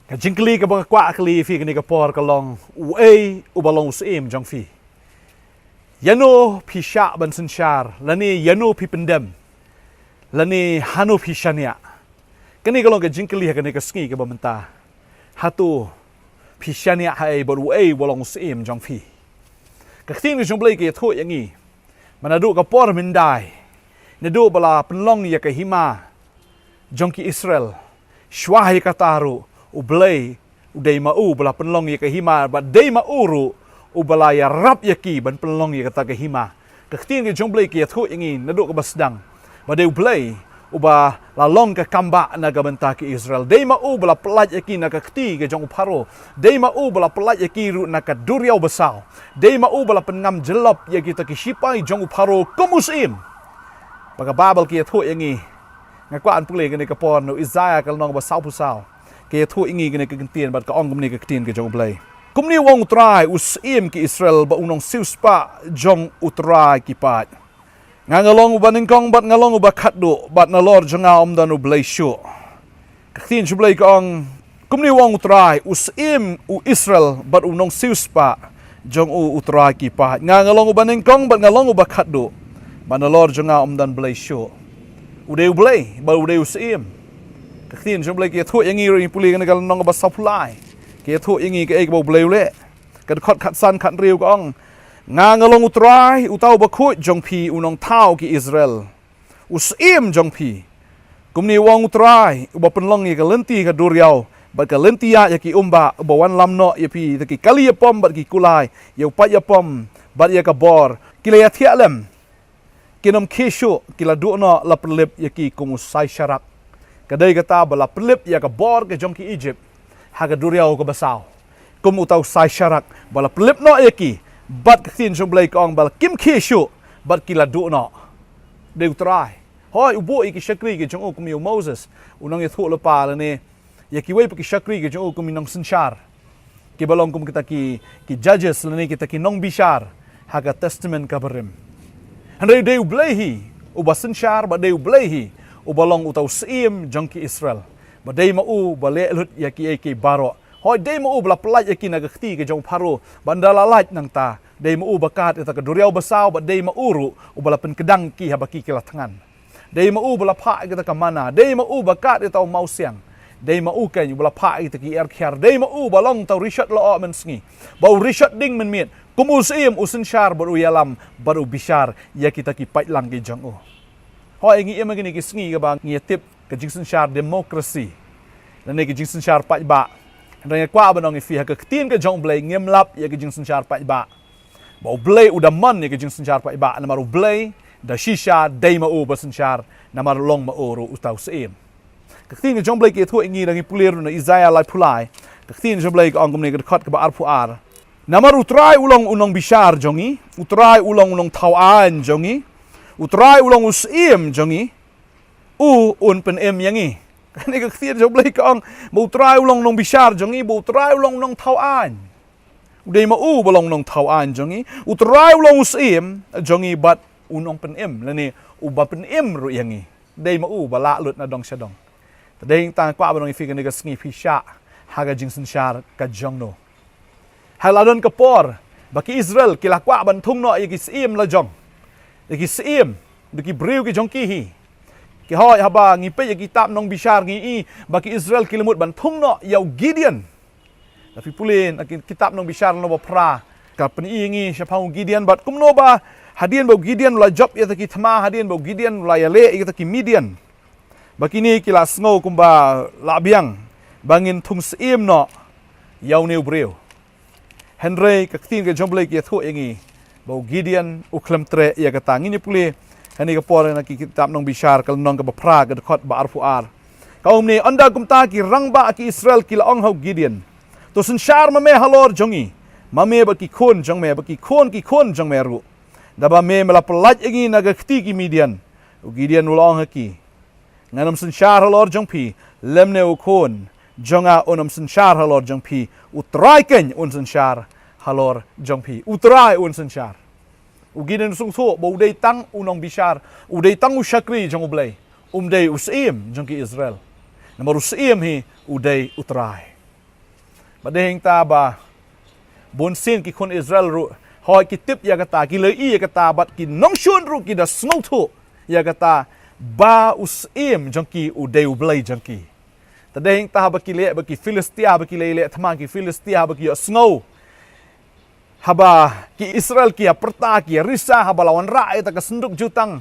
Ka jingkli ka bang kwa kli fi ka ni ka por ka long uay ubalong usim jong fi. Yano pi sya ban synshar, lani yano pi pendem. Lani hanu pi syania. Kani ka long ka jingkli ka ni ka sngi ka bamenta. Hatu pi syania hai bor uay balong usim jong fi. Ka kting ni jong blai ka thu yangi. Manadu ka por mindai. Nadu bala penlong ya ka hima. Jong ki Israel. Shwahai ka taru. Ublay uday mau bala penlong ya kahima ba day mauru ubala ya rap yaki ban penlong ya kata kahima kaktin ke jongblay ki thu ingi nadu ka basdang ba day ublay uba lalong ka kamba na gabanta ki Israel day mau bala pelat yaki na kakti ke jong uparo day mau bala pelat yaki ru na ka duriaw basaw day mau bala pengam jelop ya kita ki sipai jong uparo kumusim pagababal ki thu ingi ngakwan pulay ka ni kapon no Isaiah kalnong basaw pusaw kaya thu ingi kena kegentian bat ka ong kumni kegentian ke jong blay kumni wong utrai usim ki Israel ba unong siuspa jong utrai ki pat ngalong ubaningkong bat ngalong ubakhatdo bat nalor jonga omdan ublay shu kegentian jublay ka ong kumni wong utrai usim u Israel bat unong siuspa jong utrai ki pat ngalong ubaningkong bat ngalong ubakhatdo bat nalor jonga omdan blay shu uday ublay ba uday usim kaktin jom blai ke thu yangi ri puli kan gal nong ba supply ke thu yangi ke ek bo blai le kan khot khat san khat riu ka ong nga ngalong utrai utau ba khu jong phi unong thau ki Israel usim jong phi kumni wong utrai uba penlong ye ka lenti ka duriau ba ka lenti ya ki umba ba wan lam no ye phi ki kali ya pom ba ki kulai ye pa ya pom ba ye ka bor kila ya thialem kinom kishu kila du no la plip ye ki kumusai sharak kadai kata bala pelip ya ka bor ke jong ki Egypt ha ka duriau ka basaw kum utau sai syarak bala pelip no yaki bat ka tin jong blai kong bala kim kishu bat kila du no de utrai hoi ubo iki shakri ke jong kum yo Moses unang ye thu lepa la ne yaki wei pa ki shakri ke jong kum nong synshar ki balong kum kita ki judges la ne kita ki nong bishar ha ka testament ka berim handai de blai hi uba synshar ba de blai hi ubalong utau sim jong ki Israel badai mau bale lut yaki eki baro hoi dei mau bala pelat yaki na gakti ke jong paro bandala lait nang ta dei mau bakat eta ke duriau basaw badai mau ru ubala pen kedang ki habaki kila tangan dei mau bala pha kita ka mana dei mau bakat eta mau siang dei mau ken bala pha kita ki er khar dei mau balong tau rishat lo men sngi bau rishat ding men miet kumusim usinshar baru yalam baru bishar ya kita ki pait lang ki jong hoi ngi em ngi ki sngi ka bang ngi tip ka jing synshar demokrasi dan ne ki jing synshar pat ba dan kwa ba nong fi ha ka tin ka jong blai ngem lap ya ki jing synshar pat ba ba blai uda man ya ki jing synshar pat ba na maru blai da shisha dai ma u ba synshar na mar long ma oro utau sem ka tin ka jong blai ki thu ngi ngi pulir na Isaiah lai pulai ka tin jong blai ka ong ne ka khot ka ba ar pu ar na maru trai ulong unong bishar jongi utrai ulong unong thawan jongi utrai ulong usim jongi un pen em yangi kani ka khtir jo blai ka ong bu utrai ulong nong bishar jongi bu utrai ulong nong thawan udei ma u bolong nong thawan jongi utrai ulong usim jongi bat unong pen em lani uba pen em ru yangi dei ma u bala lut na dong shadong tadeng ta kwa ba nong fi kani ka sngi phi sha haga jing synshar ka jong no haladon ka por baki Israel kila kwa ban thung no yaki sim la jong ki sim ki briu ki jong ki hi ki hoi haba ngi pe ki tap nong bishar ngi i baki Israel kilimut ban thung no yau Gideon tapi pulin akin kitab nong bishar no ba pra ka pen i ngi shapau Gideon bat kum no ba hadien bo Gideon la job ya ki thma hadien bo Gideon la yale i ki Midian baki ni kila sngo kum ba la biang bangin thung sim no yau neu briu Henry ka tin ke jomble ki thu ngi bau Gideon uklam tre ya kata ngini puli hani ka por na ki kitab nong bishar kal nong ka bapra ka khot ba arfu ar kaum ni anda kumta ki rangba ki Israel ki laong hau Gideon to synshar mame halor jongi mame ba ki khon jong me ba ki khon jong me ru daba me mala pelat ngi na ka khti ki Midian u Gideon ulong haki nganam synshar halor jong pi lemne u khon jonga onam synshar halor jong pi utrai ken un synshar halor jong pi utrai un synshar Gideon sung thu bo dei tang unong bishar dei tang ushakri jong ublay dei usim jong ki Israel namaru usim hi udei utrai badeng ta ba bon sin ki khun Israel ru hoi ki tip ya kata ki lei ya kata bat ki nong shun ru ki da snow thu ya kata ba us im jong ki u deu blai jong ki tadeng ta ba ki le ba ki Filistia ba ki le thma ki Filistia ba ki snow haba ki Israel ki perta ki risa haba lawan ra ta ka senduk jutang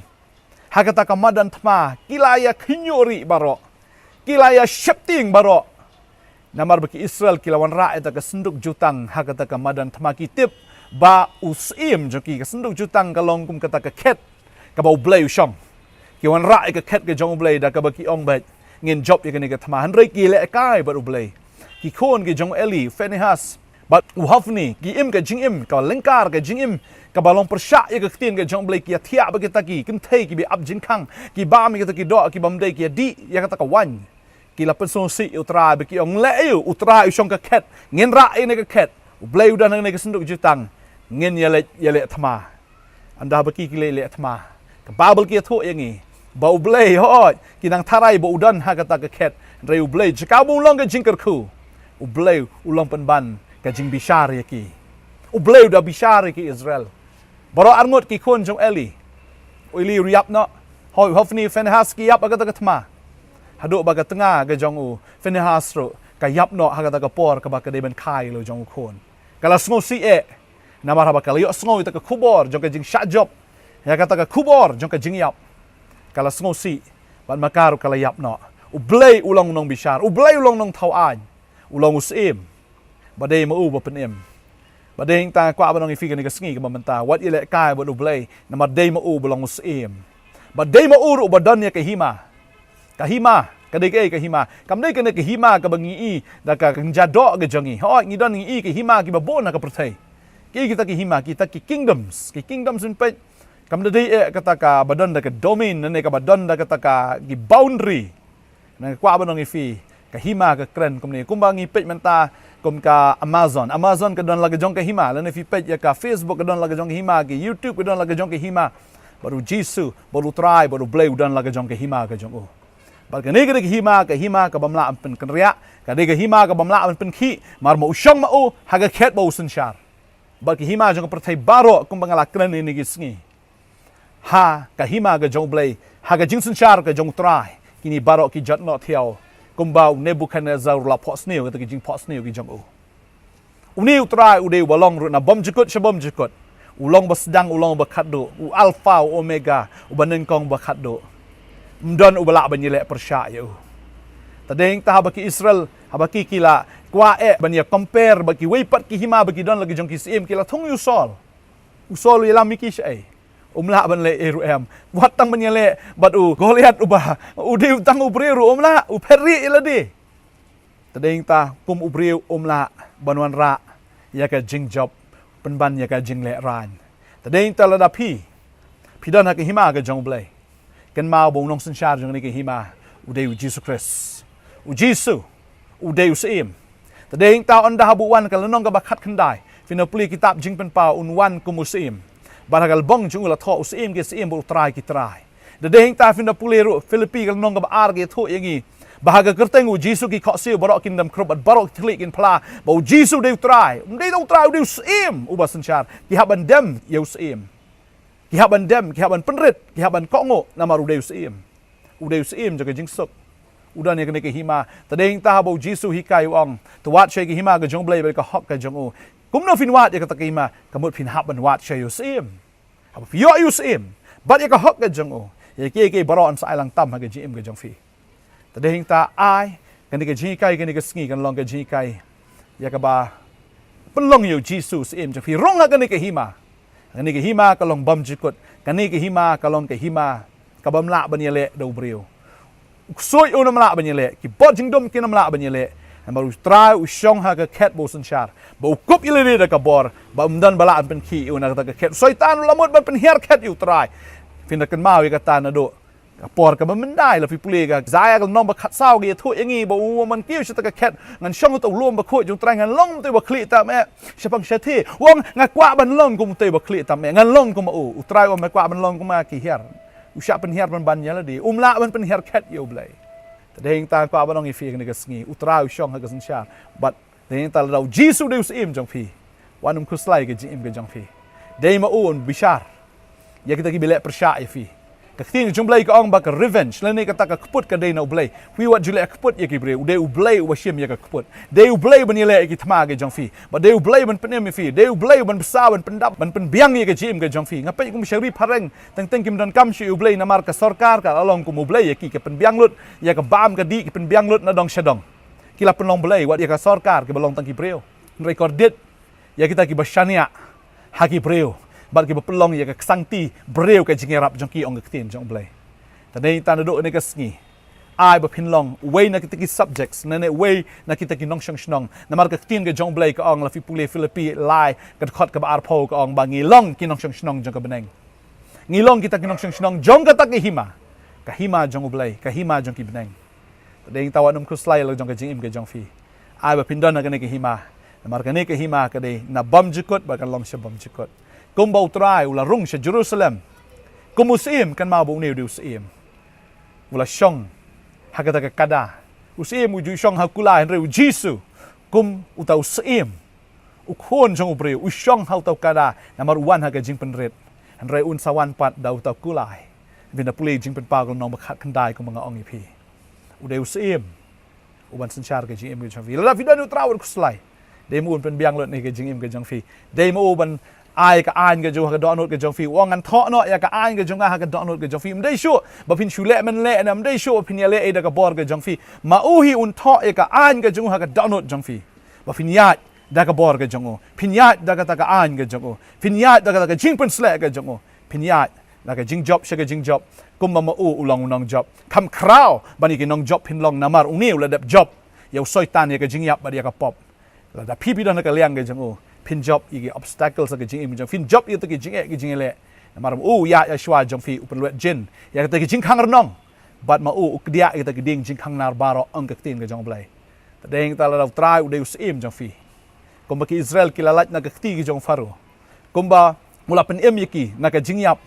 hakata ka madan thma kilaya khinyori baro kilaya shepting baro namar baki Israel ki lawan ra ta ka senduk jutang hakata ka madan thma ki tip ba usim joki ka senduk jutang ka long kum kata ka khet ka ba blai shong ki wan ra ka khet ka jong blai da ka ba ki ong ba ngin job ya ka ni ka thma han rei ki le kai ba blai ki khon ki jong Eli Phinehas but uhafni ki im ka jingim ka lengkar ka jingim ka balong persya ya ka tin ka jong blai ki thia ba kita ki kin thei ki bi ab jin khang ki ba mi kita ki do ki bam dei ki di ya ka ta ka wan ki la penso si utra ba ki ong le yu utra yu shong ka khet ngin ra ni ka khet blai udan ni ka senduk jutang ngin ya le thma anda ba ki le thma ka babel ki thu yangi ba blai ho ki nang tharai ba udan ha ka ta ka khet rei blai jika bu long ka jingkar khu blai ulong pen ban ka jing bishar ki blai da bishar ki Israel baro arngot ki khon jong Eli riap no hoi hofni Phinehas ki yap aga ta thma hadu ba ka tanga ga jong u Phinehas ro ka yap no ha ta ka por ka ba ka de ben khai lo jong khon kala sngo si namar ba kala yo sngo ta ka Khubor jong ka jing sha job ya ka ta ka Khubor jong ka jing yap kala sngo si ban makar kala yap no blai ulong nong bishar blai ulong nong thau an ulong usim badai mau ba penem badai ta kwa ba nong ifi ka sngi ka mamanta wat ile kai ba blai namar dei mau ulong usim badai mau ru badan ya ka hima kadai ka hima kam dei ka hima ka bangi i da ka jado ga jangi ho ngi don ngi i ka hima ki ba bon na ka perthai kita ki hima kita ki kingdoms in pe kam dei kata ka badan da ka domain ne ka badan da kata ka ki boundary na kwa ba nong ifi ka hima ka kren kum ni kum ba ngi pe menta kum ka Amazon ka don laga jong ka hima lan ifi pe ya ka Facebook ka don laga jong ka hima ki YouTube ka don laga jong ka hima baru jisu baru try baru blai dan laga jong ka hima ka jong bal ka ne ka hima ka bamla am pen kan ria ka de ka hima ka bamla am pen khi mar mo ushong ma o haga khet bo synshar bal ka hima jong ka perthai baro kum bangala kren ni gi sngi ha ka hima ka jong blai haga jing synshar ka jong try kini baro ki jat no thiao kumbau Nebuchadnezzar la posneu ka jing posneu ki jong uniu try udeu balong ru na bom jikut shabom jikut ulong ba sedang ulong ba khatdo u alpha omega u banen kong ba khatdo mdon u bala banyile persya yu tadeng ta ba ki Israel ba ki kila kwa banya compare ba ki weipat ki hima ba ki don lagi jong ki sim kila thong usol yela miki shai umla ban le eruem watang banyile bat u Goliath u ba u diu tang u breru umla u perri iladi tadeng ta kum u breu umla banwan ra ya ka jing job penban ya ka jing le ran tadeng ta la da pi don ha ka hima ka jong blai kan mau bo nong synshar jong ni ka hima u deu Jesus Christ u Jesu u deu sim tadeng ta on da habu wan ka lanong ka bakhat khandai finapli kitab jing pen pa un wan ku musim baragal bong jung la tho usim ge sim bo try ki try tadeng ta finapli ru Filipi ka lanong ka ba ar ge tho yangi bahaga kerteng u Jesu ki khosil barok kingdom krobat barok thlik in pla bo Jesu deu try deu deu sim u ba synshar ki haban dem yeu sim ki haban penrit ki haban kongo namar u deu sim jaga jingsuk udan ya ke hima tadeng ta bo Jesu hikai ong to wat che ki hima ga jong blai ba ka hok ka jong u kum no fin wat ya ka hima kamut fin haban wat che yu sim hab yo yu sim bat ya ka hok ka jong u ya ke baron sa ilang tam ha ga jim ga jong fi tadeng ta ai kan ke jikai kan ke sngi kan long ke jikai ya ka ba penlong yu Jesu sim jong fi rong ga ke hima ka long bam jikut kan ke hima ka long ke hima ka bam la ban ya le do breu soi una mala banyele ki bot jingdom ki namla banyele baru try u shong ha ka khet bo synshar bo kup ile da ka bor ba umdan bala an pen ki una ka khet soitan lamut ban pen her khet u try finda kan mawi ka tan do ka por ka man dai la fi pule ka zaya ka nom ba khat saw ge thu yangi bo man kiu shta ka khet ngan shong to lom ba khu ju try ngan long te ba khli ta me shapang shathi wong nga kwa ban long kum te ba khli ta me ngan long kum u try o me kwa ban long kum ma ki her usap penhiar ban ya di umla ban penhiar kat yo blai tadeng ta pa banong ifi ni ka sngi utra u shong ha ka synshar but Dei tal rau Jisu Deus im jong phi. Wanum kuslai ke jingim ke jong phi. Dei ma un bishar. Ya kita ki belek persya ya phi. Ka khting jong blai ka ong ba ka revenge. Lene kata ka keput ka dei na blai. Wi wat jule keput ya ki bre. Dei u blai u shim ya ka keput. Dei u blai ban yele ki thma ke jong phi. Ba dei u blai ban penem phi. Dei u blai ban psa ban pendap ban pen biang ya ke jim ke jong phi. Ngapai ku msyari phareng teng kim dan kam shi u blai na mar ka sarkar ka along ku mu blai ya ki ke pen biang lut ya ka bam ka di ki pen biang lut na dong shadong. Kila penlong blai wat ya ka sarkar ke balong tang ki breu. Recorded ya kita ki basyania haki breu. Bat ki pelong ya ka sangti breu ka jingerap jong ki ong ka tin jong blai. Tadai tan do ne ka sngi. Ai ba pinlong way na kita ki subjects na ne way na kita ki nong shang shnong na mar ka tin ka jong blai ka ong la fi pule Philippi lai ka khot ka ba arpo ka ong ba ngi long ki nong shang shnong jong ka beneng. Ngi long kita ki nong shang shnong jong ka tak ki hima. Ka hima jong blai, ka hima jong ki beneng. Tadai tawanum ku slai la jong ka jingim ka jong fi. Ai ba pindon na ka ne ki hima. Na mar ka ne ka hima ka dei na bam jukut ba kan long sha bam jukut. Kumbau trai ula rung sa Jerusalem. Kumusim kan mabong niu di usim. Ula syong hakata ka kada. Usim uju syong hakulai reu Jisu. Kum utau usim. Ukhon syong ubreu usyong hau tau kada namar uwan haga jing penret. Reu un sawan pat dau tau kulai. Bina puli jing pen pagol nong bakhat kendai ku mga ong ipi. Uday usim. Uban synshar ka jing im ka jangfi. Lala vidan utrawon kuslai. Demo un pen biang lot ni ka jing im ka jangfi. Demo uban ai ka an ka jong ha donut ka jong fi wang an tho no ya ka an ka jong ha ka donut ka jong fi mdai shu ba pin shule men le na mdai shu pin ya le da ka bor ka jong fi ma u hi un tho ya ka an ka jong ha ka donut jong fi ba pin ya da ka bor ka jong o pin ya da ka ta ka an ka jong o pin ya da ka jing pen sle ka jong o pin ya da ka jing job sha ka jing job kum ma u ulong nong job kam krao bani ki nong job pin long namar uniu la dap job ya soitan ya ka jing yap ba dia ka pop la da pi don ka liang ka jong o pin job igi obstacles ka jing jong fin job itu ki jing le maram ya shwa jong fi upen luet jin ya ta ki jing khang rnong bat ma ukdia kita ki ding jing khang nar baro ang ka tin ka jong blai ta deng ta la trai u deus im jong fi komba ki Israel ki lalat na ka ti ki jong faro komba mula pen em yaki na ka jing yap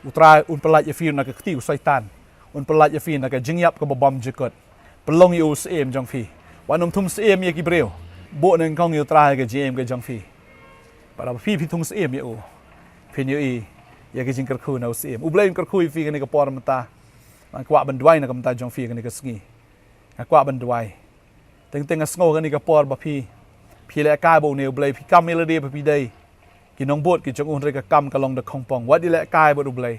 utrai un pelat ya fi na ka ti syaitan un pelat ya fi na ka jing yap ka bom jikot pelong yu im jong fi wanum thum im yaki breu bộ nên không yêu trai cái chị em cái trong phi, và là phi thung sĩ em yêu, phi nhiều y, ya cái chính cật khui nào sĩ em, lên cật khui phi cái này cái porn mà ta, mà qua bên đuôi này cầm ta trong phi cái này cái ski, qua bên đuôi, tiếng tiếng ngô cái này cái porn mà phi lại cài bộ nhiều lên phi cam melody phi đây, cái nông bột cái trong cái cam cái lòng được không pong, what đi lại cài bộ lên,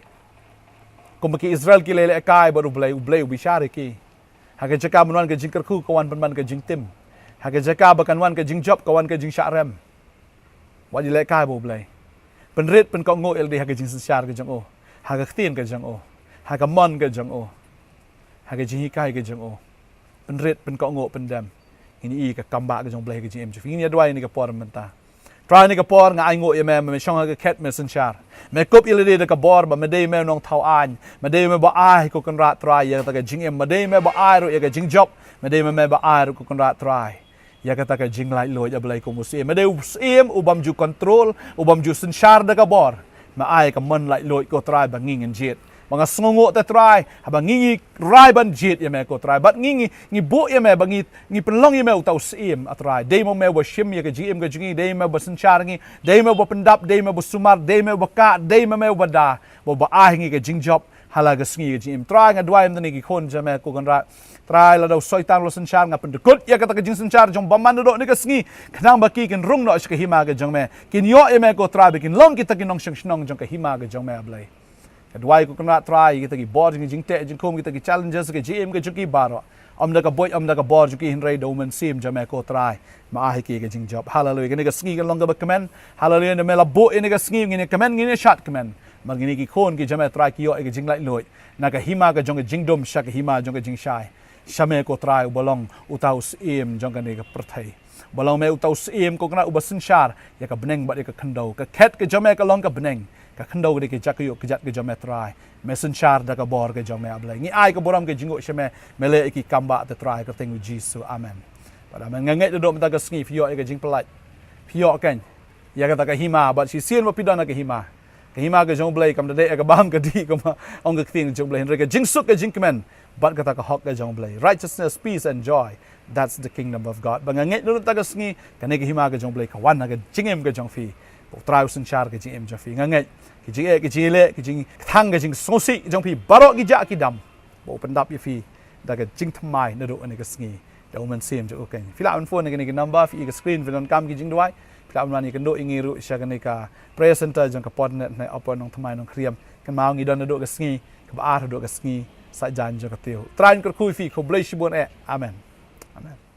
còn cái Israel cái lại cài bộ lên bị xa đấy cái, cái chắc cam mình cái chính cật khui kawan bên cái chính tim. Haga jaka bakan wan ka jing job kawan ka jing sharem. Wa di le kai bo blai. Pen ret pen ko ngo el di haga jing synshar ka jang o. Haga khtin ka jang o. Haga mon ka jang o. Haga jing hikai ka jang o. Pen ret pen ko ngo pen dam. Ini i ka kamba ka jang blai ka jing em. Ini adwai ni ka por menta. Try ni ka por nga ai ngo ye me shong haga ket me synshar. Me kop ile de ka bor ba me de me nong thau an. Me de me ba ai ko kan ra try ya ta ka jing em. Me de me ba ai ro ya ka jing job. Me de me ba ai ro ko kan ra try. Ya kata ka jing lai loy ya blai ko musim me de usim ubam ju control ubam ju synshar da ka bor ma ai ka man lai loy ko try ba nging jet mga sngongo ta try haba ngingi rai ban jet ya me ko try bat ngi bo ya me bangi ngi penlong ya me utau sim atry de mo me wa shim ya ka gm ka jingi de me ba synshar ngi de me ba pendap de me ba sumar de me ba ka de me ba da ba ai ngi ka jing job halaga sngi ka gm try nga dwai mtani ki khon ja me ko kan ra try la dau soitan lo synshar nga pen dekut ya kata ka jing synshar jong baman do ni ka sngi khnang ba ki ken rung no ka hima ga jong me kin yo e me ko try be kin long kita kin nong shang shnong jong ka hima ga jong me ablai ka dwai ko kan try kita ki board jing te jing khom kita ki challenges ka gm ka juki baro am da ka boy am da ka board juki hin rai do men sim jong me ko try ma ai ki ka jing job hallelujah ni ka sngi kan long ga ba comment hallelujah ne me la bo ni ka sngi ni comment ni shot comment mar ni ki khon ki jame try ki yo e ka jing lai loi na ka hima ka jong ka jing dom sha ka hima jong ka jing shai Shame ko try bolong utau sim jong ka ni ka prathai bolong me utau sim ko kana uba synshar ya ka beneng ba ka khandau ka khet ka jame ka long ka beneng ka khandau ka jak yo ka jat ka jame try me synshar da ka bor ka jame ablai ngi ai ka boram ka jingo shame mele ki kamba ta try ka tengu Jisu amen pada men ngangai do mta ka sngi phio ka jing plat phio kan ya ka ta ka hima ba si sien ba pidana ka hima ka jong blai kam de ka bam ka di ka ma ong ka tin jong blai ka jing suk ka jing kemen but kata ka hok ka jong blai righteousness peace and joy That's the kingdom of God. Bangangit nurut tagas ngi kanega hima ga jong blay kawan naga jingim ga jong fi. Trau synshar ga jingim jong fi. Ngangit ki jinge ki jile ki jing thang ga jing sosi jong fi barok ki ja ki dam. Bo pendap ye fi daga Nongthymmai nurut ane ga sngi. Da uman sim jo okay. Fila on phone ga number fi ga screen filon kam ki jing duai. Fila on mani kendo ingi ru sya ga prayer center jong ka Potternet na apa Nongthymmai Nongkhryiem. Kan mau ngi don nurut ga sngi ka ba nurut ga sngi sa jan jong ka tiu. Train kur kui fi ko blay shibun Amen. Amen.